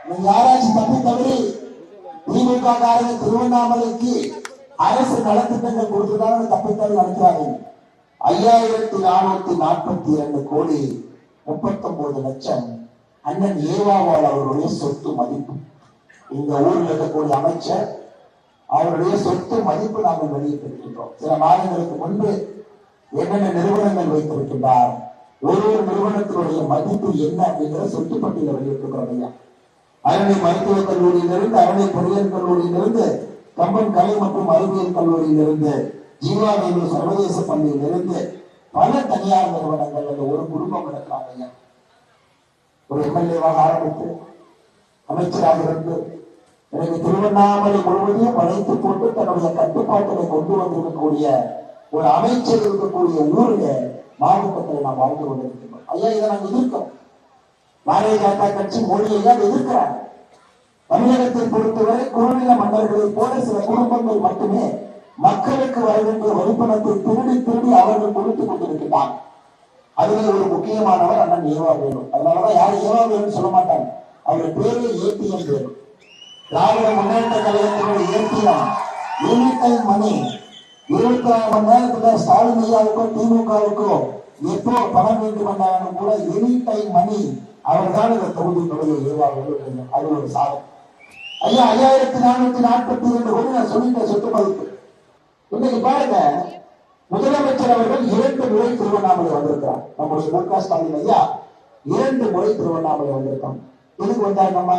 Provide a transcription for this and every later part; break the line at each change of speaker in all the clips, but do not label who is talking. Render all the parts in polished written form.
யாராச்சும் தப்பி தவறி திமுக காரங்க திருவண்ணாமலைக்கு அரசு நலத்திட்டங்கள் கொடுத்துதான் தப்பித்தவறி நடக்கிறாங்க. 5442 கோடி 39 லட்சம் அண்ணன் ஏவாவால் அவருடைய சொத்து மதிப்பு. இந்த ஊரில் இருக்கக்கூடிய அமைச்சர் அவருடைய சொத்து மதிப்பு நாங்கள் வெளியிட்டிருக்கின்றோம். சில மாதங்களுக்கு முன்பு என்னென்ன நிறுவனங்கள் வைத்திருக்கின்றார், ஒரு நிறுவனத்தினுடைய மதிப்பு என்ன அப்படிங்கிற சொத்து பட்டியலை வெளியிட்டிருக்கிறோம் ஐயா. அரணை மருத்துவக் கல்லூரியிலிருந்து, அரணை பொறியியல் கல்லூரியிலிருந்து, கம்பன் கலை மற்றும் அறிவியல் கல்லூரியிலிருந்து, ஜீவா நேரு சர்வதேச பள்ளியிலிருந்து பல தனியார் நிறுவனங்கள் அந்த ஒரு குடும்பம் இருக்கிறாங்க ஐயா. ஒரு எம்எல்ஏவாக ஆரம்பித்து அமைச்சராக இருந்து எனக்கு திருவண்ணாமலை முழுவதையும் படைத்து போட்டு தன்னுடைய கட்டுப்பாட்டினை கொண்டு வந்திருக்கக்கூடிய ஒரு அமைச்சர் இருக்கக்கூடிய ஊரில் மாவட்டத்தில் நாம் வாழ்ந்து கொண்டிருக்கிறோம் ஐயா. இதை நாங்கள் எதிர்க்கிறோம். பாரதிய ஜனதா கட்சி மோடியை எதிர்க்கிறாங்க. தமிழகத்தை பொறுத்தவரை குறுநில மன்னர்களை போல சில குடும்பங்கள் மட்டுமே மக்களுக்கு வர வேண்டிய வரிப்பணத்தை திருடி திருடி அவர்கள் கொடுத்துக் கொண்டிருக்கிறார். அதுல ஒரு முக்கியமானவர் அண்ணன் ஏவா வேணு. அதனாலதான் யாரும் ஏவா வேணும்னு சொல்ல மாட்டாங்க. அவர் பேரு ஏடிஎம் வேணு. திராவிட முன்னேற்ற கழகத்தினுடைய ஏடிஎம் யூனிட்டல் மணி 24 மணி நேரத்துல ஸ்டாலின் ஐயாவுக்கோ திமுகவுக்கோ எப்போ பணம் வேண்டும் என்றாலும் கூட எனி டைம் மணி அவர் தான் இந்த தொகுதியினுடைய ஏவா வேணு. அது ஒரு சாதனை ஐயா. 5442 கோடி நான் சொல்லிட்டேன் சொத்து மதிப்பு. இன்னைக்கு பாருங்க, முதலமைச்சர் அவர்கள் 2 முறை திருவண்ணாமலை வந்திருக்கிறார். நம்முடைய மு க ஸ்டாலின் ஐயா 2 முறை திருவண்ணாமலை வந்திருக்காங்க. எதுக்கு வந்தாருங்கம்மா?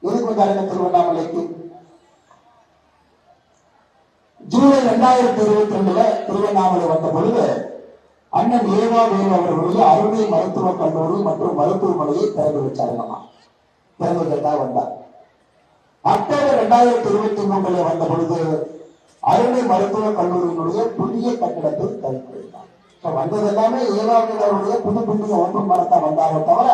எதுக்கு வந்தாருங்க திருவண்ணாமலைக்கு? ஜூலை 2022 திருவண்ணாமலை வந்த பொழுது அண்ணன் ஏவா வேலு அவர்களுடைய அருணை மருத்துவக் கல்லூரி மற்றும் மருத்துவமனையை திறந்து வச்சாருங்கம்மா. திறந்து வைக்கத்தான் வந்தார். அக்டோபர் 2023 வந்த பொழுது அருணை மருத்துவக் கல்லூரியினுடைய புதிய கட்டிடத்தை திறந்து வைத்தார். வந்தது எல்லாமே ஏவாவுடைய புது புதிய ஓப்பன் பண்ணத்தான் வந்தாங்க தவிர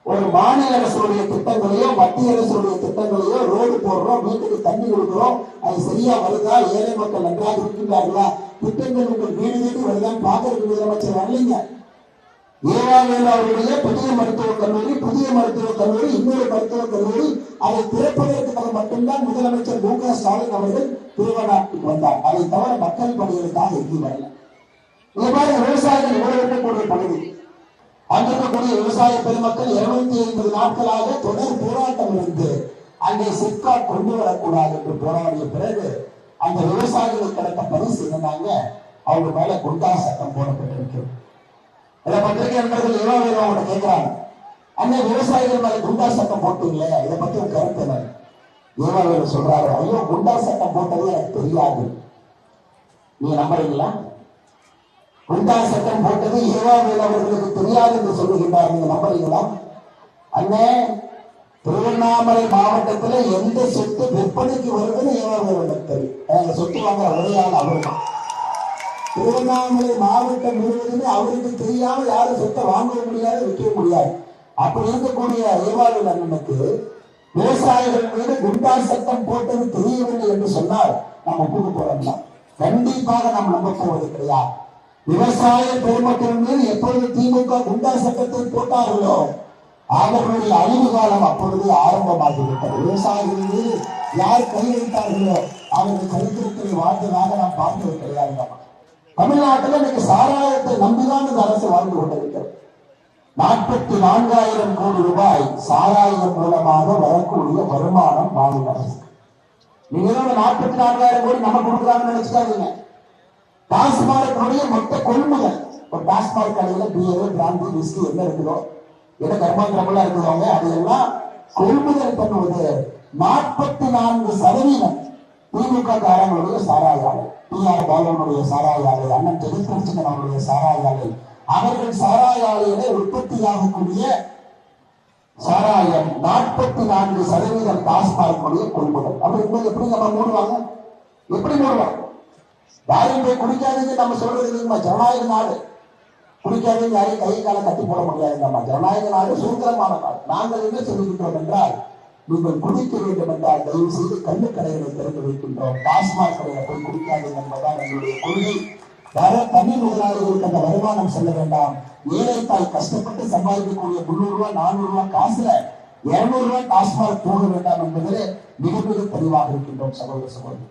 ஒரு மாநில அரசுடைய திட்டங்களையோ மத்திய அரசுடைய திட்டங்களையோ ரோடு போடுறோம், வீட்டுக்கு தண்ணி கொடுக்கிறோம், அது சரியா வருதா, ஏழை மக்கள் நன்றாக இருக்கின்றார்களா, திட்டங்கள் உங்கள் வீடு வீடு வருதான் பார்க்கறதுக்கு முதலமைச்சர் வரலைங்க. ஏவாவேலு அவருடைய புதிய மருத்துவக் கல்லூரி, இன்னொரு மருத்துவக் கல்லூரி, அதை திறப்பதற்காக மட்டும்தான் முதலமைச்சர் மு க ஸ்டாலின் அவர்கள் திருவண்ணாமலைக்கு வந்தார். அதை தவிர மக்கள் பணிகளுக்காக எங்கேயும் வரல. இது மாதிரி விவசாயிகள் உணவெடுக்கக்கூடிய பகுதி. அங்கிருக்கக்கூடிய விவசாய பெருமக்கள் 250 நாட்களாக தொடர் போராட்டம் இருந்து அங்கே சிப்காட் கொண்டு வரக்கூடாது என்று போராடிய பிறகு அந்த விவசாயிகளுக்கு கிடைத்த பரிசு என்னன்னாங்க, அவங்க மேல குண்டா சட்டம் போடப்பட்டிருக்கிறது. இதை பத்திரிகை நண்பர்கள் ஏவாவேலு அவங்க கேட்கிறாங்க, அந்த விவசாயிகள் மேல குண்டா சட்டம் போட்டீங்களே, இதை பத்தி ஒரு கருத்து என்ன? ஏவாவேலு சொல்றாரு, ஐயோ குண்டா சட்டம் போட்டது எனக்கு தெரியாது. நீங்க நம்புறீங்களா? குண்டா சட்டம் போட்டது ஏவாவேலு அவர்களுக்கு தெரியாது என்று சொல்லுகின்றார். நீங்க நம்புறீங்களா? அண்ணே, திருவண்ணாமலை மாவட்டத்துல எந்த சொத்து விற்பனைக்கு வருதுன்னு ஏவாவேலு தெரியும். சொத்து வாங்குற உரையாளர் அவரு தான். திருவண்ணாமலை மாவட்டம் முழுவதுமே அவருக்கு தெரியாம யாரும் சொத்தை வாங்க முடியாது, விற்க முடியாது. அப்படி இருக்கக்கூடிய ஏவாவேலு அண்ணனுக்கு விவசாயிகள் மீது குண்டா சட்டம் போட்டது தெரியவில்லை என்று சொன்னால் நம்ம ஒப்புக்கு போறோம்னா கண்டிப்பாக நாம் நம்ப போவது கிடையாது. விவசாய பெருமக்கள் மீது எப்பொழுது திமுக குண்டா சட்டத்தை போட்டார்களோ அவர்களுடைய அழிவு காலம் அப்பொழுது ஆரம்பமாகிவிட்டது. விவசாயிகள் மீது யார் கை வைத்தார்களோ அவர்கள் சரித்திரத்தை வாழ்ந்ததாக நாம் பார்த்தது கிடையாது. தமிழ்நாட்டில் இன்னைக்கு சாராயத்தை நம்பிதான் இந்த அரசு வாழ்ந்து கொண்டிருக்கிறது. 44,000 கோடி ரூபாய் சாராயம் மூலமாக வரக்கூடிய வருமானம் மாநில அரசு. நீங்க 44,000 கோடி நம்ம கொடுக்குறாங்கன்னு நினைச்சுக்காதீங்க. டாஸ்மார்க்குடைய மொத்த கொள்முதல், ஒரு டாஸ்மார்க் கடையில பியர், பிராந்தி, விஸ்கி என்ன இருக்குதோ, என்ன கர்மாந்திரமெல்லாம் இருக்குதோங்க, அதையெல்லாம் கொள்முதல் பண்ணுவது 44% திமுக காரங்களுடைய சாராய ஆலை, டி.ஆர். பாலனுடைய சாராய ஆலை, அண்ணன் ஜெகத்ரட்சகன் அவருடைய சாராய ஆலை, அவர்கள் சாராய ஆலையில உற்பத்தியாகக்கூடிய சாராயம் 44% டாஸ்மார்க்குடைய கொள்முதல். அப்படி இருக்கும்போது எப்படி நம்ம மூடுவாங்க? எப்படி மூடுவாங்க? யாரும் போய் குடிக்காதீங்க நம்ம சொல்றது இல்லைங்கம்மா. ஜனநாயக நாடு, குடிக்காதீங்க யாரையும் கை கால கட்டி போட முடியாதுங்கம்மா. ஜனநாயக நாடு, சுதந்திரமான நாடு. நாங்கள் என்ன சொல்லுகின்றோம் என்றால், நீங்கள் குடிக்க வேண்டும் என்றால் தயவு செய்து கல்லு கடைகளை திறந்து வைக்கின்றோம், டாஸ்மாக் கடையில போய் குடிக்காதீங்க என்பதுதான் எங்களுடைய கொள்கை. வர தனி முதலாளிகளுக்கு அந்த வருமானம் செல்ல வேண்டாம். ஏழை தாய் கஷ்டப்பட்டு சம்பாதிக்கக்கூடிய 300 ரூபாய் 400 ரூபாய் காசுல 200 ரூபாய் டாஸ்மாக் போக வேண்டாம் என்பதிலே மிக மிக தெளிவாக இருக்கின்றோம் சகோதர சகோதரி.